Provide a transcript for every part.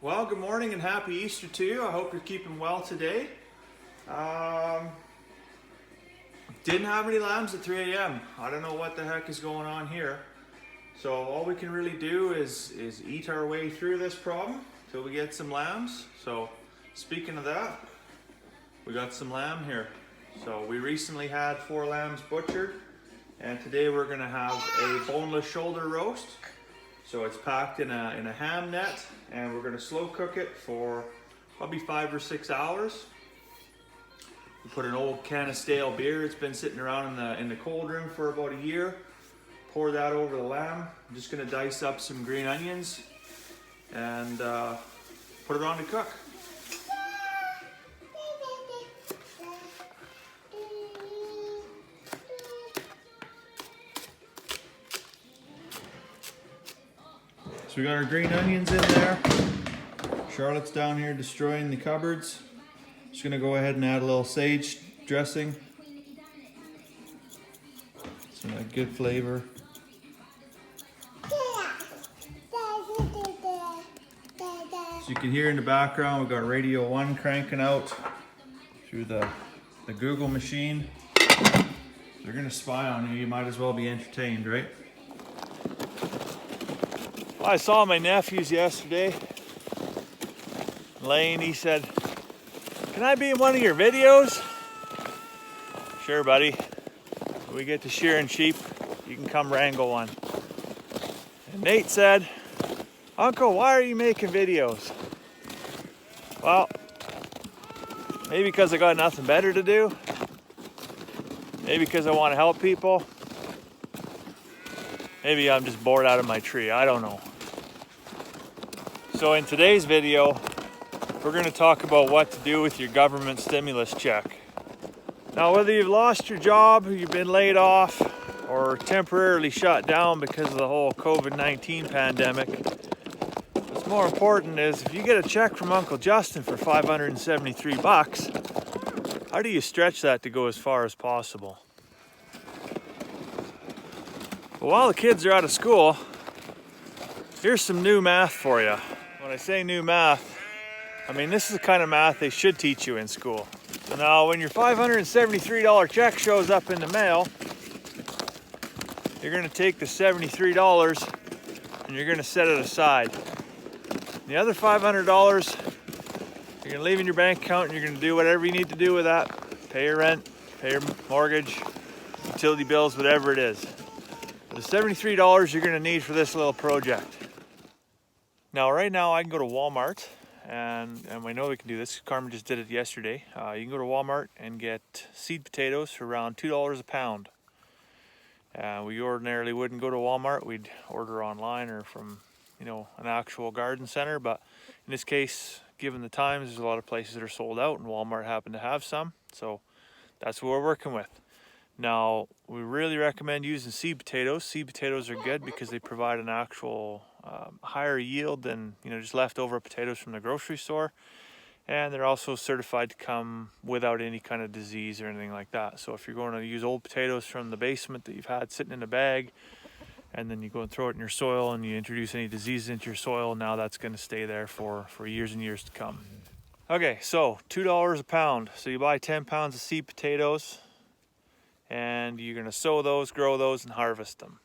Well, good morning and happy Easter to you. I hope you're keeping well today. Didn't have any lambs at 3 a.m. I don't know what the heck is going on here. So all we can really do is eat our way through this problem till we get some lambs. So speaking of that, we got some lamb here. So we recently had 4 lambs butchered, and today we're gonna have a boneless shoulder roast. So it's packed in a ham net, and we're gonna slow cook it for probably 5 or 6 hours. We put an old can of stale beer. It's been sitting around in the cold room for about a year. Pour that over the lamb. I'm just gonna dice up some green onions and put it on to cook. So we got our green onions in there. Charlotte's down here destroying the cupboards. Just gonna go ahead and add a little sage dressing. Some good flavor. So you can hear in the background, we've got Radio 1 cranking out through the Google machine. They're gonna spy on you, you might as well be entertained, right? Well, I saw my nephews yesterday. Lane, he said, "Can I be in one of your videos?" Sure, buddy. We get to shearing sheep, you can come wrangle one. And Nate said, "Uncle, why are you making videos?" Well, maybe because I got nothing better to do. Maybe because I want to help people. Maybe I'm just bored out of my tree, I don't know. So in today's video, we're going to talk about what to do with your government stimulus check. Now, whether you've lost your job, you've been laid off, or temporarily shut down because of the whole COVID-19 pandemic, what's more important is if you get a check from Uncle Justin for $573, how do you stretch that to go as far as possible? But while the kids are out of school, here's some new math for you. When I say new math, I mean this is the kind of math they should teach you in school. So now when your $573 check shows up in the mail, you're gonna take the $73 and you're gonna set it aside. The other $500, you're gonna leave in your bank account and you're gonna do whatever you need to do with that. Pay your rent, pay your mortgage, utility bills, whatever it is. The $73 you're gonna need for this little project. Now, right now I can go to Walmart, and I know we can do this. Carmen just did it yesterday. You can go to Walmart and get seed potatoes for around $2 a pound. We ordinarily wouldn't go to Walmart. We'd order online or from, an actual garden center. But in this case, given the times, there's a lot of places that are sold out, and Walmart happened to have some. So that's what we're working with. Now, we really recommend using seed potatoes. Seed potatoes are good because they provide an actual higher yield than just leftover potatoes from the grocery store, and they're also certified to come without any kind of disease or anything like that. So if you're going to use old potatoes from the basement that you've had sitting in a bag, and then you go and throw it in your soil and you introduce any disease into your soil, now that's going to stay there for years and years to come. Okay, so $2 a pound. So you buy 10 pounds of seed potatoes, and you're going to sow those, grow those, and harvest them.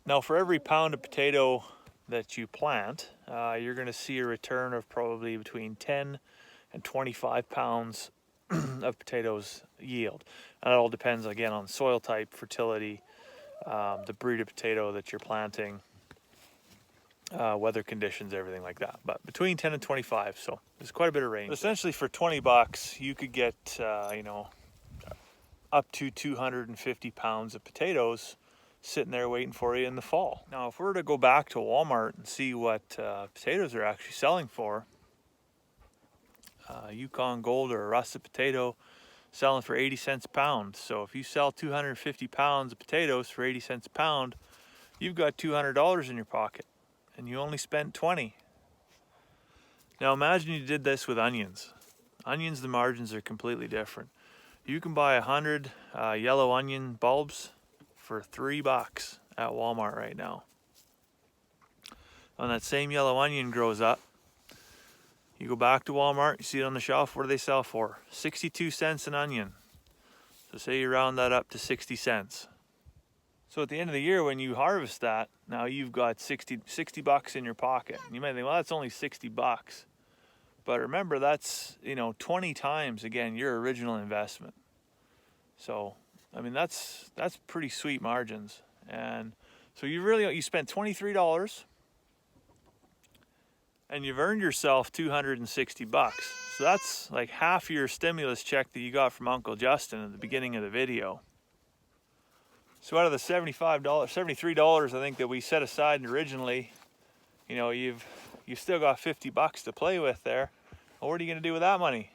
Now, for every pound of potato that you plant, you're going to see a return of probably between 10 and 25 pounds of potatoes yield. And it all depends, again, on soil type, fertility, the breed of potato that you're planting, weather conditions, everything like that. But between 10 and 25, so there's quite a bit of range. Essentially, for $20, you could get, up to 250 pounds of potatoes sitting there waiting for you in the fall. Now, if we were to go back to Walmart and see what potatoes are actually selling for, Yukon Gold or a russet potato selling for 80 cents a pound. So if you sell 250 pounds of potatoes for 80 cents a pound, you've got $200 in your pocket, and you only spent 20. Now imagine you did this with onions. Onions, the margins are completely different. You can buy 100 yellow onion bulbs for $3 at Walmart right now. When that same yellow onion grows up, You go back to Walmart, you see it on the shelf, what do they sell for? 62 cents an onion. So say you round that up to 60 cents. So at the end of the year when you harvest that, now you've got 60 bucks in your pocket. You might think, well, that's only 60 bucks. But remember, that's, 20 times, again, your original investment. So, I mean, that's pretty sweet margins. And so you spent $23 and you've earned yourself 260 bucks. So that's like half your stimulus check that you got from Uncle Justin at the beginning of the video. So out of the $73 I think that we set aside originally, you've still got 50 bucks to play with there. Well, what are you gonna do with that money?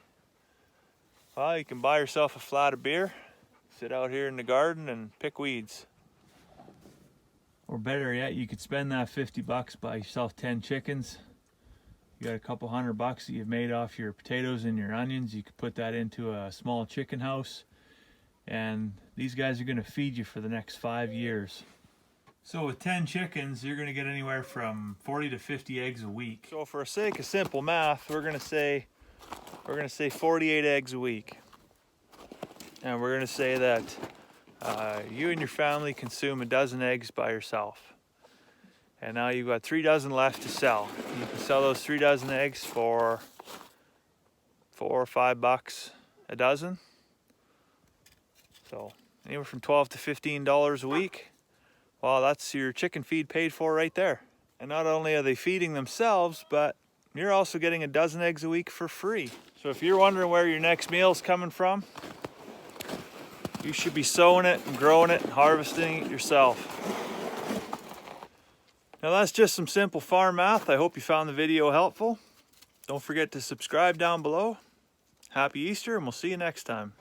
Well, you can buy yourself a flat of beer, sit out here in the garden and pick weeds. Or better yet, you could spend that 50 bucks, buy yourself 10 chickens. You got a couple $100 that you've made off your potatoes and your onions. You could put that into a small chicken house. And these guys are gonna feed you for the next 5 years. So with 10 chickens, you're gonna get anywhere from 40 to 50 eggs a week. So for the sake of simple math, we're gonna say 48 eggs a week. And we're gonna say that you and your family consume a dozen eggs by yourself. And now you've got 3 dozen left to sell. You can sell those 3 dozen eggs for $4 or $5 a dozen. So anywhere from $12 to $15 a week. Well, that's your chicken feed paid for right there. And not only are they feeding themselves, but you're also getting a dozen eggs a week for free. So if you're wondering where your next meal's coming from, you should be sowing it and growing it and harvesting it yourself. Now that's just some simple farm math. I hope you found the video helpful. Don't forget to subscribe down below. Happy Easter, and we'll see you next time.